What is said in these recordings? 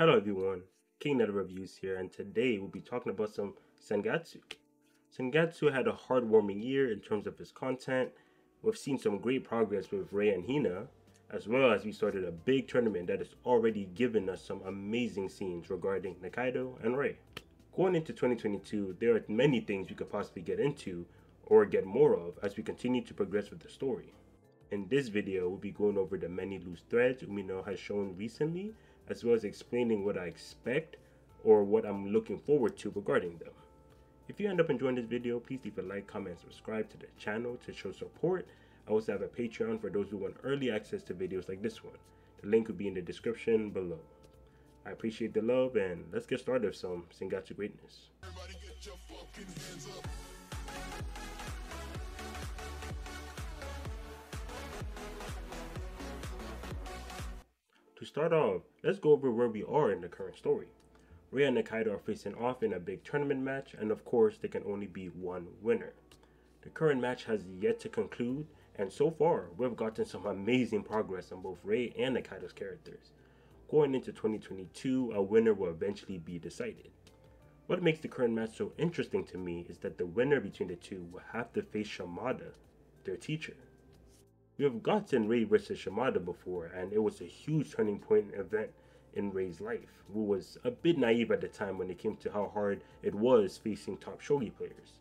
Hello everyone, King Net Reviews here, and today we'll be talking about some Sengatsu. Sengatsu had a heartwarming year in terms of its content. We've seen some great progress with Rei and Hina, as well as we started a big tournament that has already given us some amazing scenes regarding Nikaido and Rei. Going into 2022, there are many things we could possibly get into or get more of as we continue to progress with the story. In this video, we'll be going over the many loose threads Umino has shown recently, as well as explaining what I expect or what I'm looking forward to regarding them. If you end up enjoying this video, please leave a like, comment, and subscribe to the channel to show support. I also have a Patreon for those who want early access to videos like this one. The link will be in the description below. I appreciate the love, and let's get started with some Sengatsu greatness. Everybody get your fucking hands up. To start off, let's go over where we are in the current story. Rei and Nikaido are facing off in a big tournament match, and of course there can only be one winner. The current match has yet to conclude, and so far we've gotten some amazing progress on both Rei and Nikaido's characters. Going into 2022, a winner will eventually be decided. What makes the current match so interesting to me is that the winner between the two will have to face Shimada, their teacher. We have gotten Rei versus Shimada before, and it was a huge turning point event in Rei's life, who was a bit naive at the time when it came to how hard it was facing top shogi players.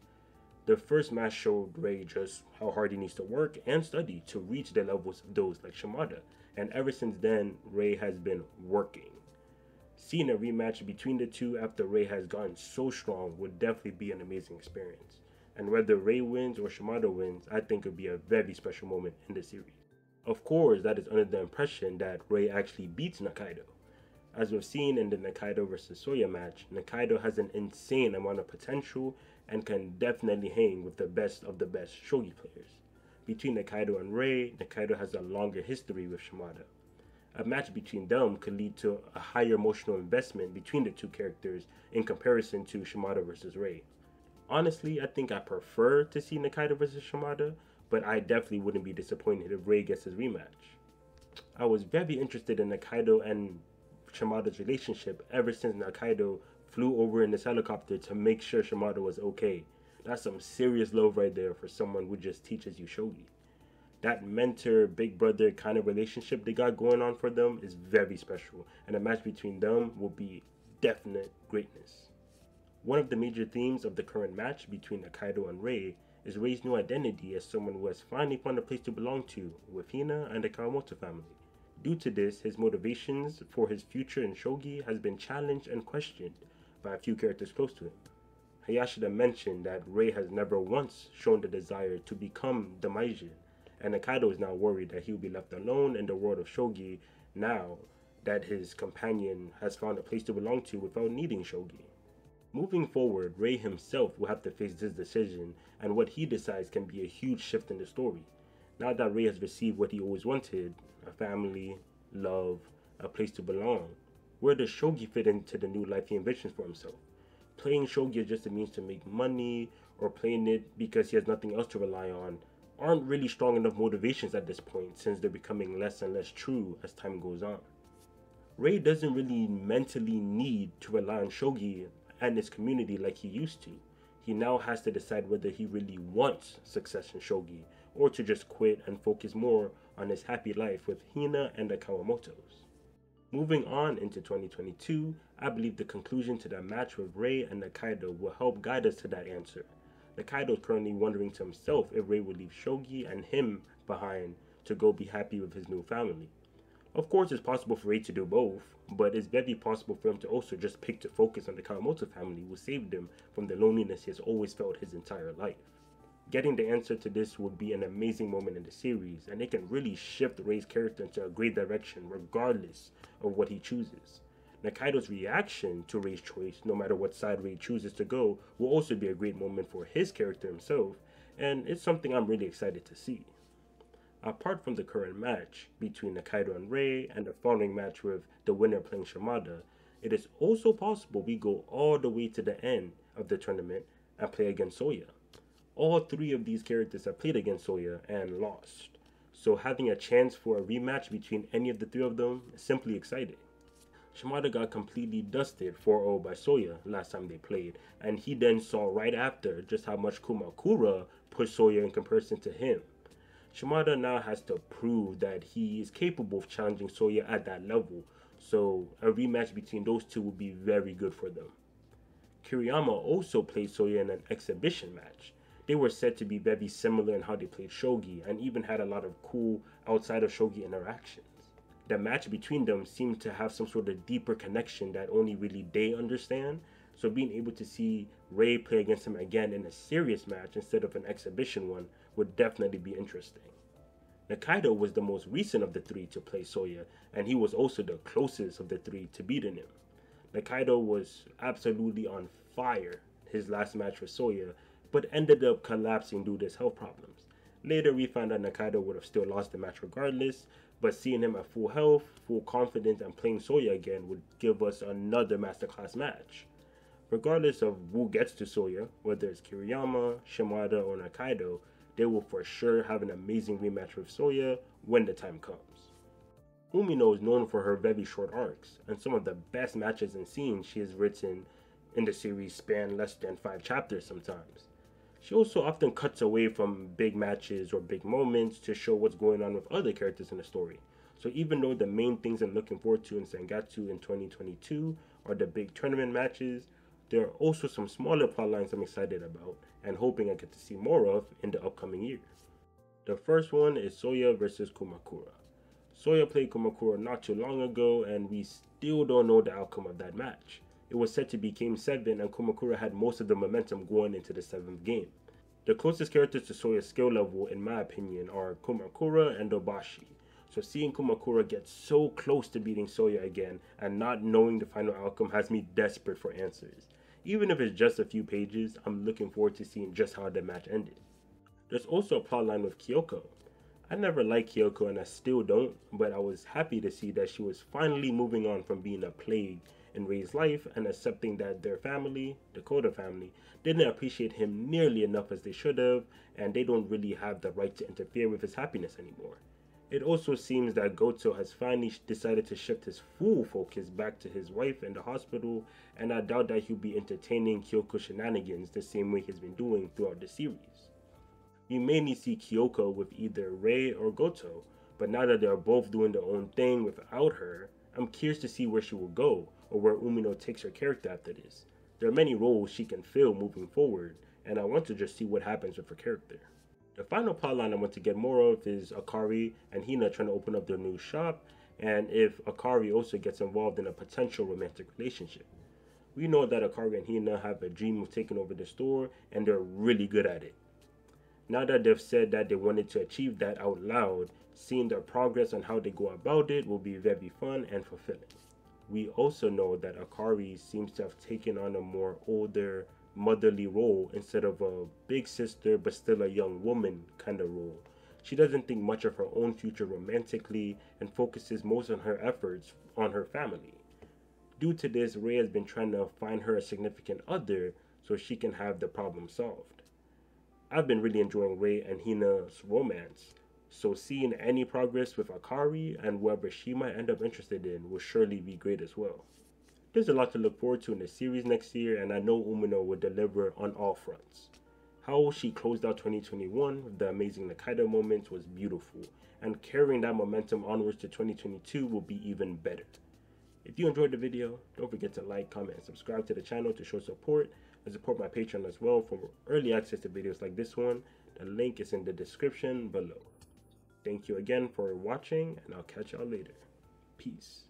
The first match showed Rei just how hard he needs to work and study to reach the levels of those like Shimada, and ever since then, Rei has been working. Seeing a rematch between the two after Rei has gotten so strong would definitely be an amazing experience. And whether Rei wins or Shimada wins, I think it would be a very special moment in the series. Of course, that is under the impression that Rei actually beats Nikaido. As we've seen in the Nikaido vs Soya match, Nikaido has an insane amount of potential and can definitely hang with the best of the best shogi players. Between Nikaido and Rei, Nikaido has a longer history with Shimada. A match between them could lead to a higher emotional investment between the two characters in comparison to Shimada vs Rei. Honestly, I think I prefer to see Nikaido vs Shimada, but I definitely wouldn't be disappointed if Rei gets his rematch. I was very interested in Nikaido and Shimada's relationship ever since Nikaido flew over in this helicopter to make sure Shimada was okay. That's some serious love right there for someone who just teaches you shogi. That mentor, big brother kind of relationship they got going on for them is very special, and a match between them will be definite greatness. One of the major themes of the current match between Nikaido and Rei is Rei's new identity as someone who has finally found a place to belong to with Hina and the Kawamoto family. Due to this, his motivations for his future in shogi has been challenged and questioned by a few characters close to him. Hayashida mentioned that Rei has never once shown the desire to become the Maijin, and Nikaido is now worried that he will be left alone in the world of shogi now that his companion has found a place to belong to without needing shogi. Moving forward, Rei himself will have to face this decision, and what he decides can be a huge shift in the story. Now that Rei has received what he always wanted, a family, love, a place to belong, where does shogi fit into the new life he envisions for himself? Playing shogi is just a means to make money, or playing it because he has nothing else to rely on, aren't really strong enough motivations at this point, since they're becoming less and less true as time goes on. Rei doesn't really mentally need to rely on shogi and his community like he used to. He now has to decide whether he really wants success in shogi or to just quit and focus more on his happy life with Hina and the Kawamotos. Moving on into 2022, I believe the conclusion to that match with Rei and Nikaido will help guide us to that answer. Nikaido is currently wondering to himself if Rei will leave shogi and him behind to go be happy with his new family. Of course, it's possible for Rei to do both, but it's very possible for him to also just pick to focus on the Kawamoto family who saved him from the loneliness he has always felt his entire life. Getting the answer to this would be an amazing moment in the series, and it can really shift Rei's character into a great direction regardless of what he chooses. Nikaido's reaction to Rei's choice, no matter what side Rei chooses to go, will also be a great moment for his character himself, and it's something I'm really excited to see. Apart from the current match between Nikaido and Rei and the following match with the winner playing Shimada, it is also possible we go all the way to the end of the tournament and play against Soya. All three of these characters have played against Soya and lost, so having a chance for a rematch between any of the three of them is simply exciting. Shimada got completely dusted 4-0 by Soya last time they played, and he then saw right after just how much Kumakura pushed Soya in comparison to him. Shimada now has to prove that he is capable of challenging Soya at that level, so a rematch between those two would be very good for them. Kiriyama also played Soya in an exhibition match. They were said to be very similar in how they played shogi, and even had a lot of cool outside of shogi interactions. The match between them seemed to have some sort of deeper connection that only really they understand, so being able to see Rei play against him again in a serious match instead of an exhibition one would definitely be interesting. Nakaido was the most recent of the three to play Soya, and he was also the closest of the three to beating him. Nakaido was absolutely on fire his last match with Soya, but ended up collapsing due to his health problems. Later we found out Nakaido would have still lost the match regardless, but seeing him at full health, full confidence, and playing Soya again would give us another masterclass match. Regardless of who gets to Soya, whether it's Kiriyama, Shimada, or Nakaido, they will for sure have an amazing rematch with Soya when the time comes. Umino is known for her very short arcs, and some of the best matches and scenes she has written in the series span less than 5 chapters sometimes. She also often cuts away from big matches or big moments to show what's going on with other characters in the story. So even though the main things I'm looking forward to in Sangatsu in 2022 are the big tournament matches, there are also some smaller plotlines I'm excited about and hoping I get to see more of in the upcoming years. The first one is Soya versus Kumakura. Soya played Kumakura not too long ago, and we still don't know the outcome of that match. It was set to be Game 7, and Kumakura had most of the momentum going into the 7th game. The closest characters to Soya's skill level, in my opinion, are Kumakura and Obashi. So seeing Kumakura get so close to beating Soya again and not knowing the final outcome has me desperate for answers. Even if it's just a few pages, I'm looking forward to seeing just how the match ended. There's also a plotline with Kyoko. I never liked Kyoko and I still don't, but I was happy to see that she was finally moving on from being a plague in Rei's life and accepting that their family, the Koda family, didn't appreciate him nearly enough as they should have, and they don't really have the right to interfere with his happiness anymore. It also seems that Goto has finally decided to shift his full focus back to his wife in the hospital, and I doubt that he'll be entertaining Kyoko shenanigans the same way he's been doing throughout the series. We mainly see Kyoko with either Rei or Goto, but now that they're both doing their own thing without her, I'm curious to see where she will go, or where Umino takes her character after this. There are many roles she can fill moving forward, and I want to just see what happens with her character. The final plotline I want to get more of is Akari and Hina trying to open up their new shop, and if Akari also gets involved in a potential romantic relationship. We know that Akari and Hina have a dream of taking over the store, and they're really good at it. Now that they've said that they wanted to achieve that out loud, seeing their progress on how they go about it will be very fun and fulfilling. We also know that Akari seems to have taken on a more older, motherly role instead of a big sister but still a young woman kind of role. She doesn't think much of her own future romantically and focuses most of her efforts on her family. Due to this, Rei has been trying to find her a significant other so she can have the problem solved. I've been really enjoying Rei and Hina's romance, so seeing any progress with Akari and whoever she might end up interested in will surely be great as well. There's a lot to look forward to in the series next year, and I know Umino will deliver on all fronts. How she closed out 2021 with the amazing Nakaido moments was beautiful, and carrying that momentum onwards to 2022 will be even better. If you enjoyed the video, don't forget to like, comment, and subscribe to the channel to show support, and support my Patreon as well for early access to videos like this one. The link is in the description below. Thank you again for watching, and I'll catch y'all later. Peace.